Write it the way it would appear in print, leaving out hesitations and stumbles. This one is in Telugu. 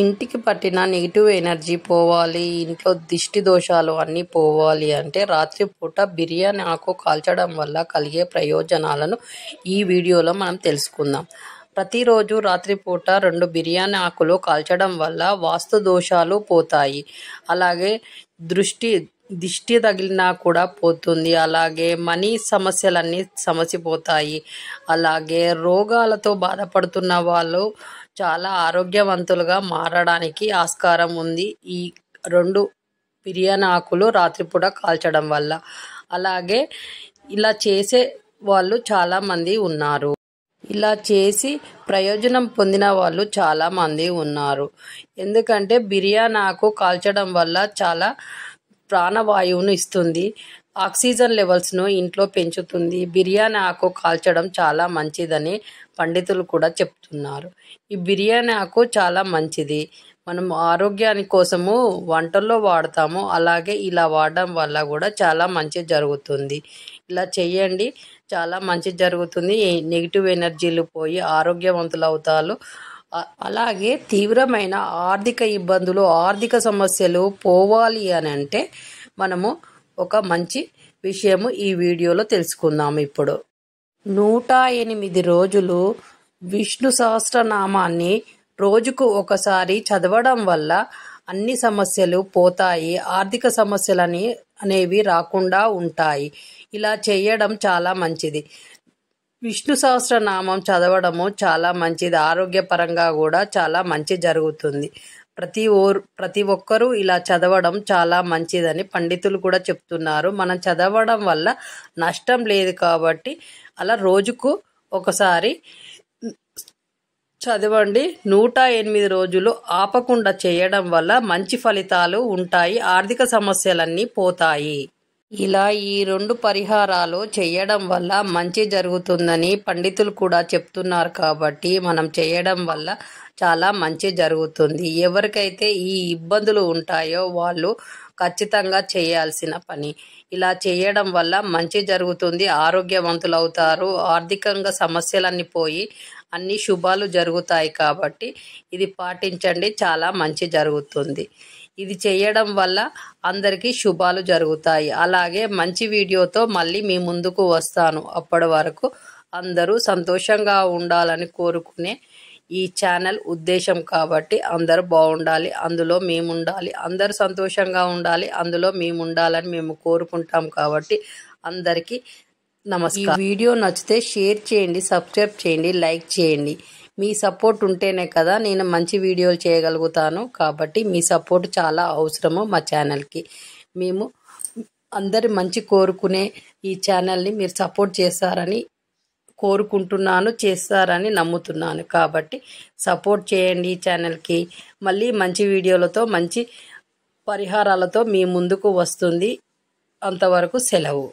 ఇంటికి పట్టిన నెగిటివ్ ఎనర్జీ పోవాలి, ఇంట్లో దిష్టి దోషాలు అన్నీ పోవాలి అంటే రాత్రిపూట బిర్యానీ ఆకు కాల్చడం వల్ల కలిగే ప్రయోజనాలను ఈ వీడియోలో మనం తెలుసుకుందాం. ప్రతిరోజు రాత్రిపూట 2 బిర్యానీ ఆకులు కాల్చడం వల్ల వాస్తు దోషాలు పోతాయి. అలాగే దిష్టి తగిలినా కూడా పోతుంది. అలాగే మనీ సమస్యలన్నీ సమసిపోతాయి. అలాగే రోగాలతో బాధపడుతున్న వాళ్ళు చాలా ఆరోగ్యవంతులుగా మారడానికి ఆస్కారం ఉంది ఈ 2 బిర్యానీ ఆకులు రాత్రిపూట కాల్చడం వల్ల. అలాగే ఇలా చేసే వాళ్ళు చాలామంది ఉన్నారు. ఇలా చేసి ప్రయోజనం పొందిన వాళ్ళు చాలామంది ఉన్నారు. ఎందుకంటే బిర్యానీ ఆకు కాల్చడం వల్ల చాలా ప్రాణవాయువును ఇస్తుంది. ఆక్సిజన్ లెవెల్స్ను ఇంట్లో పెంచుతుంది. బిర్యానీ ఆకు కాల్చడం చాలా మంచిదని పండితులు కూడా చెప్తున్నారు. ఈ బిర్యానీ ఆకు చాలా మంచిది. మనం ఆరోగ్యాని కోసము వంటల్లో వాడతాము. అలాగే ఇలా వాడడం వల్ల కూడా చాలా మంచి జరుగుతుంది. ఇలా చేయండి, చాలా మంచి జరుగుతుంది. నెగిటివ్ ఎనర్జీలు పోయి ఆరోగ్యవంతులు అవుతారు. అలాగే తీవ్రమైన ఆర్థిక ఇబ్బందులు, ఆర్థిక సమస్యలు పోవాలి అని అంటే మనము ఒక మంచి విషయము ఈ వీడియోలో తెలుసుకుందాం. ఇప్పుడు 108 రోజులు విష్ణు సహస్రనామాన్ని రోజుకు ఒకసారి చదవడం వల్ల అన్ని సమస్యలు పోతాయి. ఆర్థిక సమస్యలు అనేవి రాకుండా ఉంటాయి. ఇలా చేయడం చాలా మంచిది. విష్ణు సహస్రనామం చదవడము చాలా మంచిది. ఆరోగ్యపరంగా కూడా చాలా మంచి జరుగుతుంది. ప్రతి ఒక్కరూ ఇలా చదవడం చాలా మంచిదని పండితులు కూడా చెప్తున్నారు. మనం చదవడం వల్ల నష్టం లేదు కాబట్టి అలా రోజుకు ఒకసారి చదవండి. 108 రోజులు ఆపకుండా చేయడం వల్ల మంచి ఫలితాలు ఉంటాయి. ఆర్థిక సమస్యలన్నీ పోతాయి. ఇలా ఈ 2 పరిహారాలు చేయడం వల్ల మంచి జరుగుతుందని పండితులు కూడా చెప్తున్నారు కాబట్టి మనం చేయడం వల్ల చాలా మంచి జరుగుతుంది. ఎవరికైతే ఈ ఇబ్బందులు ఉంటాయో వాళ్ళు ఖచ్చితంగా చేయాల్సిన పని. ఇలా చేయడం వల్ల మంచి జరుగుతుంది. ఆరోగ్యవంతులు అవుతారు. ఆర్థికంగా సమస్యలన్నీ పోయి అన్ని శుభాలు జరుగుతాయి కాబట్టి ఇది పాటించండి. చాలా మంచి జరుగుతుంది. ఇది చేయడం వల్ల అందరికీ శుభాలు జరుగుతాయి. అలాగే మంచి వీడియోతో మళ్ళీ మీ ముందుకు వస్తాను. అప్పటి వరకు అందరూ సంతోషంగా ఉండాలని కోరుకునే ఈ ఛానల్ ఉద్దేశం కాబట్టి అందరూ బాగుండాలి, అందులో మేము ఉండాలి. అందరూ సంతోషంగా ఉండాలి, అందులో మేము ఉండాలని మేము కోరుకుంటాం కాబట్టి అందరికీ నమస్కారం. ఈ వీడియో నచ్చితే షేర్ చేయండి, సబ్స్క్రైబ్ చేయండి, లైక్ చేయండి. మీ సపోర్ట్ ఉంటేనే కదా నేను మంచి వీడియోలు చేయగలుగుతాను. కాబట్టి మీ సపోర్ట్ చాలా అవసరము మా ఛానల్కి. మేము అందరి మంచి కోరుకునే ఈ ఛానల్ని మీరు సపోర్ట్ చేస్తారని కోరుకుంటున్నాను, చేస్తారని నమ్ముతున్నాను. కాబట్టి సపోర్ట్ చేయండి ఈ ఛానల్కి. మళ్ళీ మంచి వీడియోలతో మంచి పరిహారాలతో మీ ముందుకు వస్తుంది. అంతవరకు సెలవు.